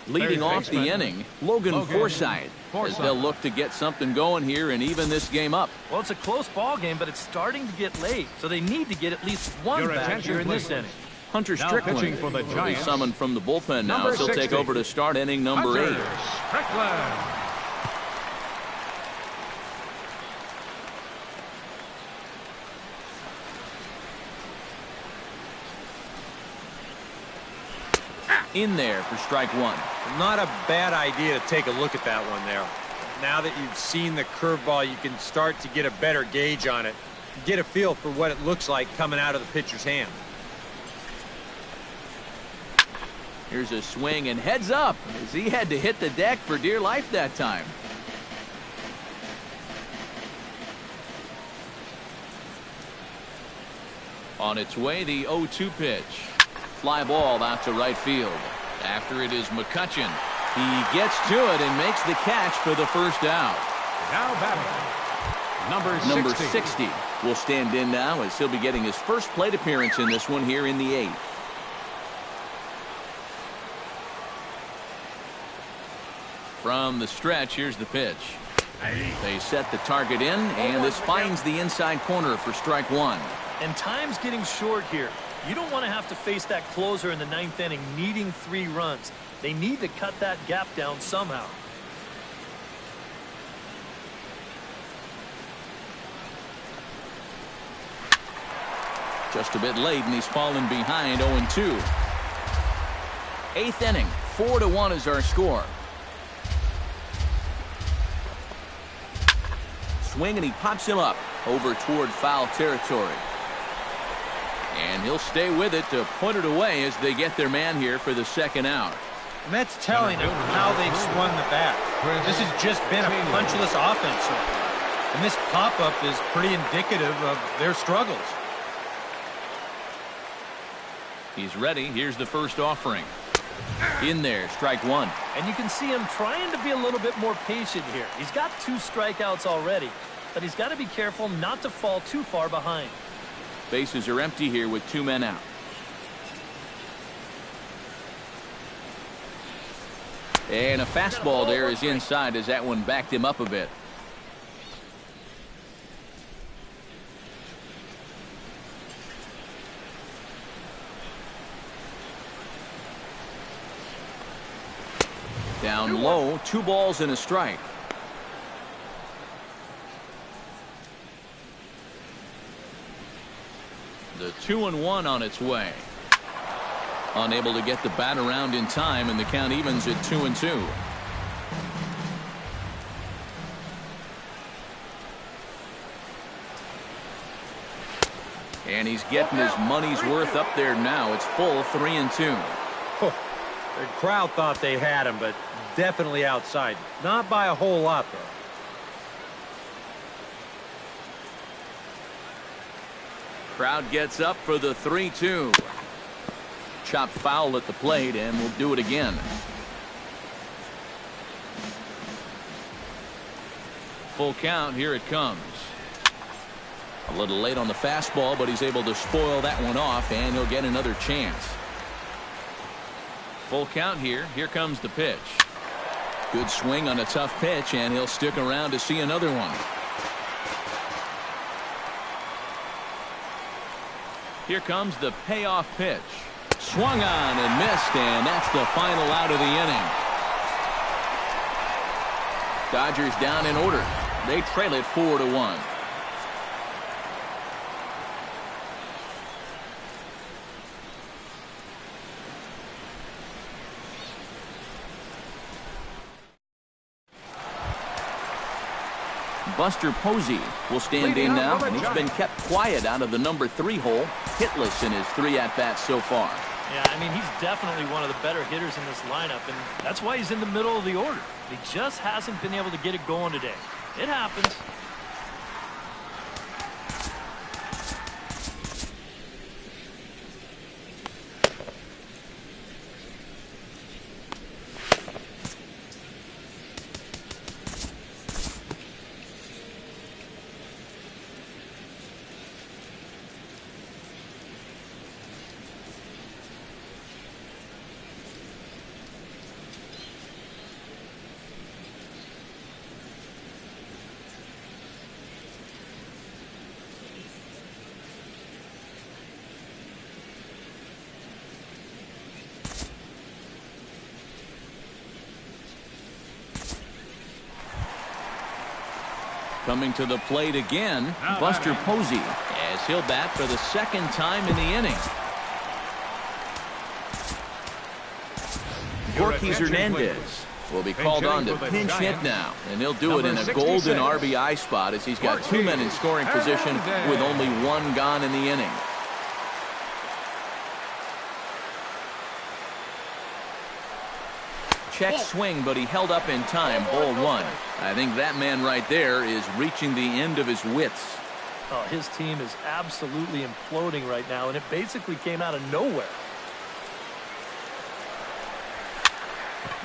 Leading off the inning, Logan Forsythe, as they'll look to get something going here and even this game up. Well, it's a close ball game, but it's starting to get late, so they need to get at least one back here in this inning. Hunter Strickland for the will be Giants. summoned from the bullpen now, Number so he'll take 60. over to start inning number 8. Strickland. In there for strike 1. Not a bad idea to take a look at that one there. Now that you've seen the curveball, you can start to get a better gauge on it. Get a feel for what it looks like coming out of the pitcher's hand. Here's a swing and heads up as he had to hit the deck for dear life that time. On its way, the 0-2 pitch. Fly ball out to right field. After it is McCutchen. He gets to it and makes the catch for the first out. Now batting. Number 60 will stand in now as he'll be getting his first plate appearance in this one here in the 8th. From the stretch, here's the pitch. They set the target in, and this finds the inside corner for strike 1. And time's getting short here. You don't want to have to face that closer in the 9th inning needing 3 runs. They need to cut that gap down somehow. Just a bit late, and he's fallen behind 0-2. 8th inning, 4-1 is our score. Swing, and he pops him up over toward foul territory. And he'll stay with it to put it away as they get their man here for the second out. And that's telling them how they've swung the bat. This has just been a punchless offense so far. And this pop-up is pretty indicative of their struggles. He's ready. Here's the first offering. In there, strike 1. And you can see him trying to be a little bit more patient here. He's got 2 strikeouts already, but he's got to be careful not to fall too far behind. Bases are empty here with 2 men out. And a fastball there is inside as that one backed him up a bit. Down low, 2 balls and a strike. The 2-1 on its way. Unable to get the bat around in time, and the count evens at 2-2. And he's getting his money's worth up there now. It's full 3-2. The crowd thought they had him, but definitely outside. Not by a whole lot, though. Crowd gets up for the 3-2. Chopped foul at the plate, and we'll do it again. Full count, here it comes. A little late on the fastball, but he's able to spoil that one off, and he'll get another chance. Full count here. Here comes the pitch. Good swing on a tough pitch, and he'll stick around to see another one. Here comes the payoff pitch. Swung on and missed, and that's the final out of the inning. Dodgers down in order. They trail it 4-1. Buster Posey will stand in now, and he's been kept quiet out of the number 3 hole, hitless in his 3 at-bats so far. Yeah, I mean, he's definitely one of the better hitters in this lineup, and that's why he's in the middle of the order. He just hasn't been able to get it going today. It happens. Coming to the plate again, Buster Posey, as he'll bat for the 2nd time in the inning. Yorkie Hernandez will be called on to pinch hit now, and he'll do it in a golden RBI spot as he's got 2 men in scoring position with only 1 gone in the inning. Check swing, but he held up in time. Ball 1. I think that man right there is reaching the end of his wits. Oh, his team is absolutely imploding right now, and it basically came out of nowhere.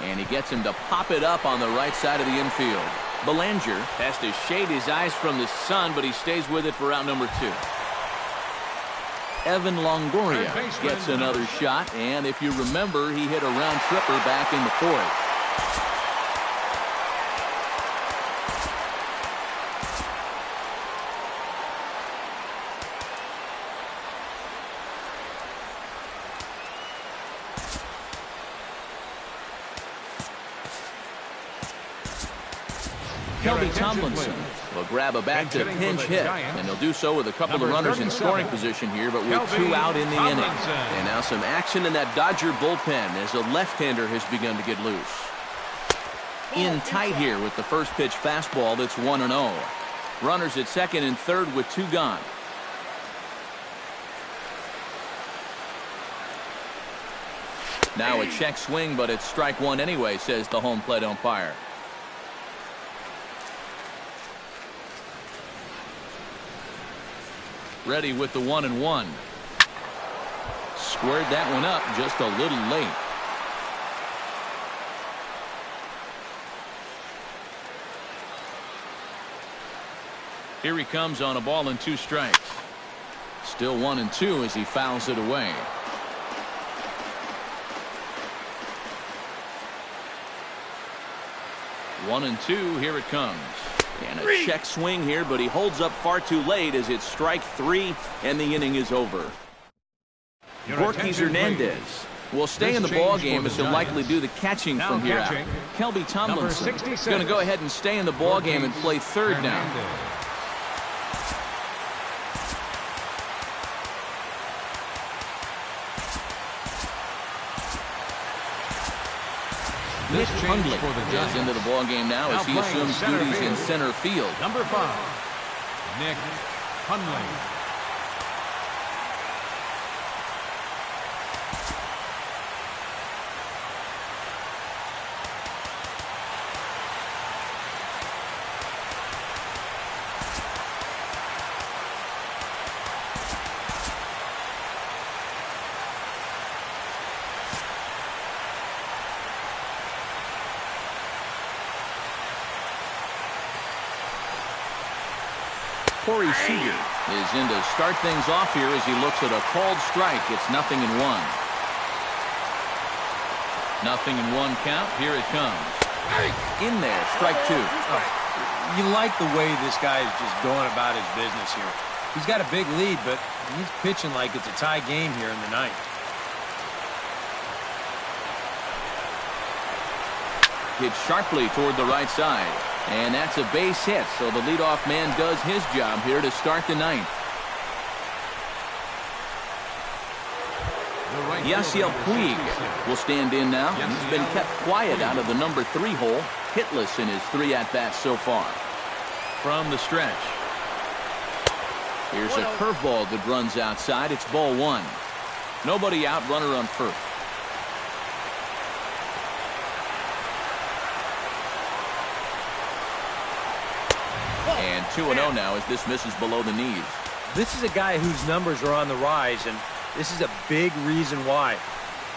And he gets him to pop it up on the right side of the infield. Belanger has to shade his eyes from the sun, but he stays with it for out number 2. Evan Longoria gets another shot, and if you remember, he hit a round tripper back in the 4th. Kelby Tomlinson will grab a back to pinch hit, and he'll do so with a couple of runners in scoring position here, but with 2 out in the inning. And now some action in that Dodger bullpen as a left-hander has begun to get loose. In tight here with the first pitch fastball that's 1-0. Runners at 2nd and 3rd with 2 gone. Now a check swing, but it's strike 1 anyway, says the home plate umpire. Ready with the 1-1. Squared that one up just a little late. Here he comes on a ball and 2 strikes. Still 1-2 as he fouls it away. One and 2, here it comes. And a check swing here, but he holds up far too late as it's strike 3, and the inning is over. Yorkie Hernandez will stay in the ball game as he'll likely do the catching from here out. Kelby Tomlinson is going to go ahead and stay in the ball game and play 3rd now. Nick Hundley is into the ball game now as he assumes duties in center field. Number 5, Nick Hundley. Corey Seager is in to start things off here as he looks at a called strike. It's 0-1. 0-1 count. Here it comes. In there, strike 2. You like the way this guy is just going about his business here. He's got a big lead, but he's pitching like it's a tie game here in the 9th. Hit sharply toward the right side. And that's a base hit, so the leadoff man does his job here to start the 9th. Yasiel Puig will stand in now. He's been kept quiet out of the number 3 hole, hitless in his 3 at-bats so far. from the stretch. Here's a curveball that runs outside. It's ball one. Nobody out, runner on first. And 2-0 now as this misses below the knees. This is a guy whose numbers are on the rise, and this is a big reason why.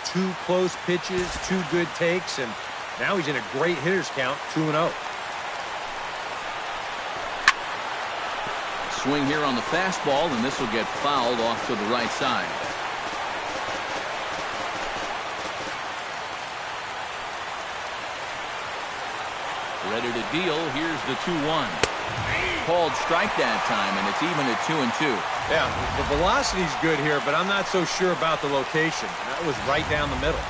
2 close pitches, 2 good takes, and now he's in a great hitter's count, 2-0. Swing here on the fastball, and this will get fouled off to the right side. Ready to deal. Here's the 2-1. Called strike that time, and it's even at 2-2. Yeah, the velocity's good here, but I'm not so sure about the location. That was right down the middle.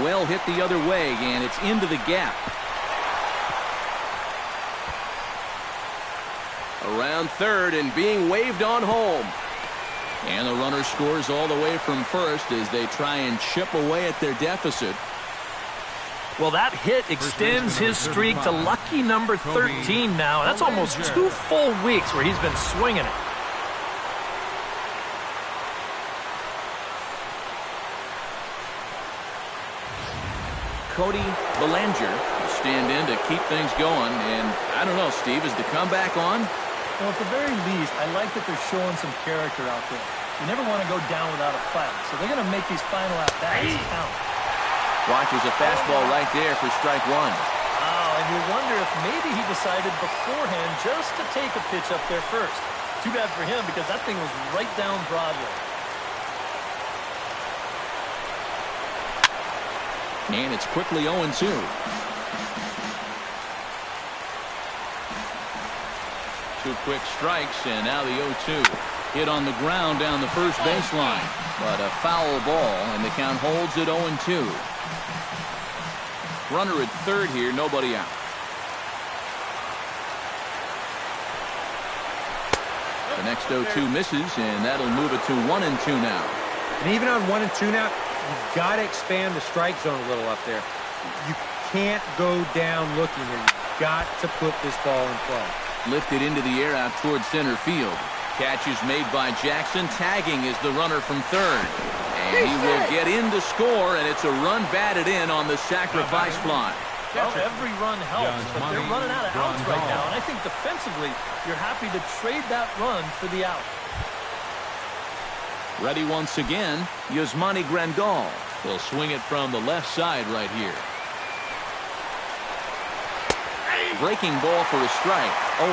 Well hit the other way, and it's into the gap. Around third and being waved on home. And the runner scores all the way from first as they try and chip away at their deficit. Well, that hit extends his streak to lucky number 13 now. That's almost 2 full weeks where he's been swinging it. Cody Bellinger will stand in to keep things going. And I don't know, Steve, is the comeback on? Well, at the very least, I like that they're showing some character out there. You never want to go down without a fight, so they're going to make these final at-bats count. Watches a fastball right there for strike one. Oh, and you wonder if maybe he decided beforehand just to take a pitch up there first. Too bad for him because that thing was right down Broadway. And it's quickly 0-2. Two quick strikes, and now the 0-2. Hit on the ground down the first baseline. But a foul ball, and the count holds at 0-2. Runner at third here, nobody out. The next 0-2 misses, and that'll move it to 1-2 now. And even on 1-2 now, you've got to expand the strike zone a little up there. You can't go down looking here. You've got to put this ball in play. Lifted into the air out towards center field. Catch is made by Jackson. Tagging is the runner from third. And he will get in to score, and it's a run batted in on the sacrifice fly. Well, every run helps, but they're running out of outs right now. And I think defensively, you're happy to trade that run for the out. Ready once again, Yasmani Grandal. He'll swing it from the left side right here. Breaking ball for a strike, 0-1.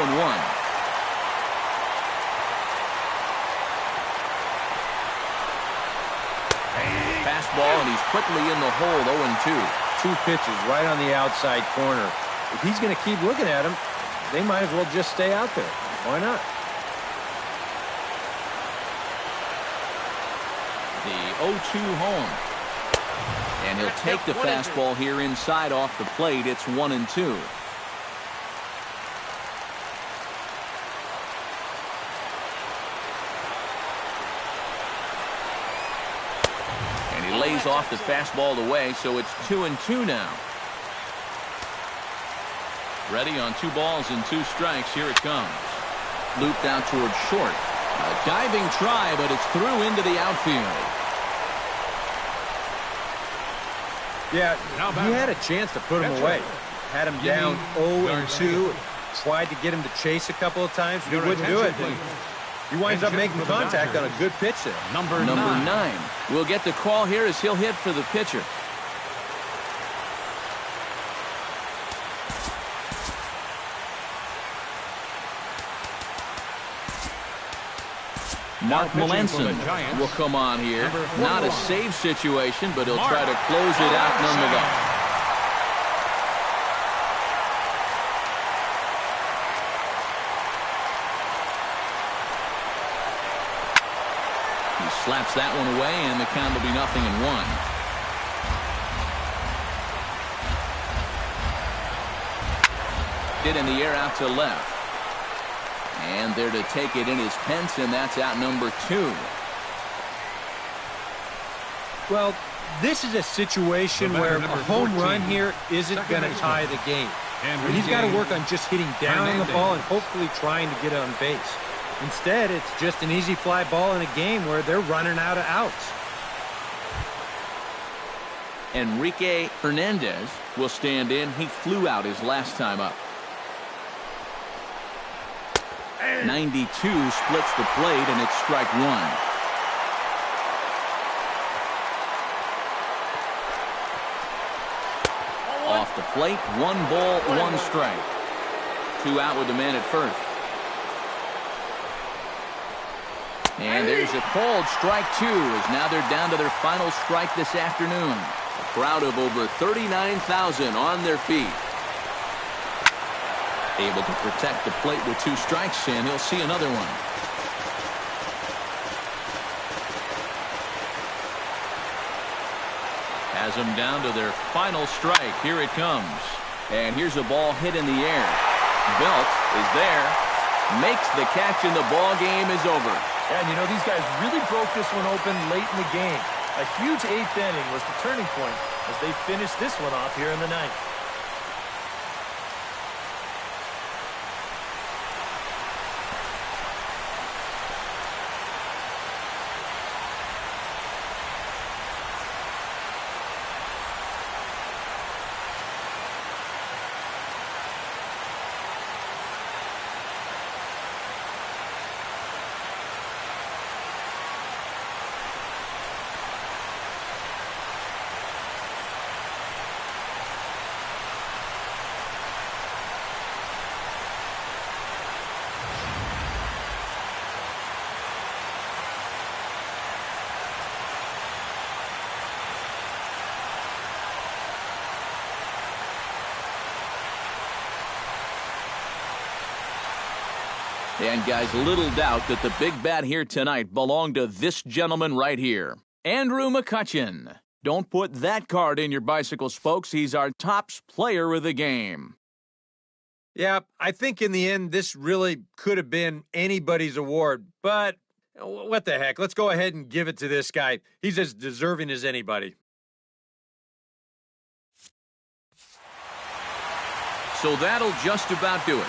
Fastball, and he's quickly in the hole, 0-2. 2 pitches right on the outside corner. If he's going to keep looking at him, they might as well just stay out there. Why not? The 0-2 home. And he'll take the fastball here inside off the plate. It's 1-2. Lays off the fastball away, so it's 2-2 now. Ready on 2 balls and 2 strikes. Here it comes. Looped out towards short. A diving try, but it's through into the outfield. Yeah, he had a chance to put him away. Had him down 0-2. Tried to get him to chase a couple of times. He wouldn't do it. He winds up making contact on a good pitch there. Number 9. We'll get the call here as he'll hit for the pitcher. Mark Melanson will come on here. Not a save situation, but he'll try to close it out nonetheless. Slaps that one away, and the count will be 0-1. Hit in the air out to left. And there to take it in his Pence, and that's out number 2. Well, This is a situation where a home run here isn't going to tie the game. And he's got to work on just hitting down on the ball and hopefully trying to get on base. Instead, it's just an easy fly ball in a game where they're running out of outs. Enrique Hernandez will stand in. He flew out his last time up. 92 splits the plate, and it's strike one. Off the plate, 1 ball, 1 strike. 2 out with the man at first. And there's a called strike 2, as now they're down to their final strike this afternoon. A crowd of over 39,000 on their feet. Able to protect the plate with 2 strikes, and he'll see another one. Has them down to their final strike. Here it comes. And here's a ball hit in the air. Belt is there. Makes the catch, and the ball game is over. And you know, these guys really broke this one open late in the game. A huge 8th inning was the turning point as they finished this one off here in the 9th. And guys, little doubt that the big bat here tonight belonged to this gentleman right here, Andrew McCutchen. Don't put that card in your bicycle spokes. He's our tops player of the game. Yeah, I think in the end, this really could have been anybody's award, but what the heck? Let's go ahead and give it to this guy. He's as deserving as anybody. So that'll just about do it.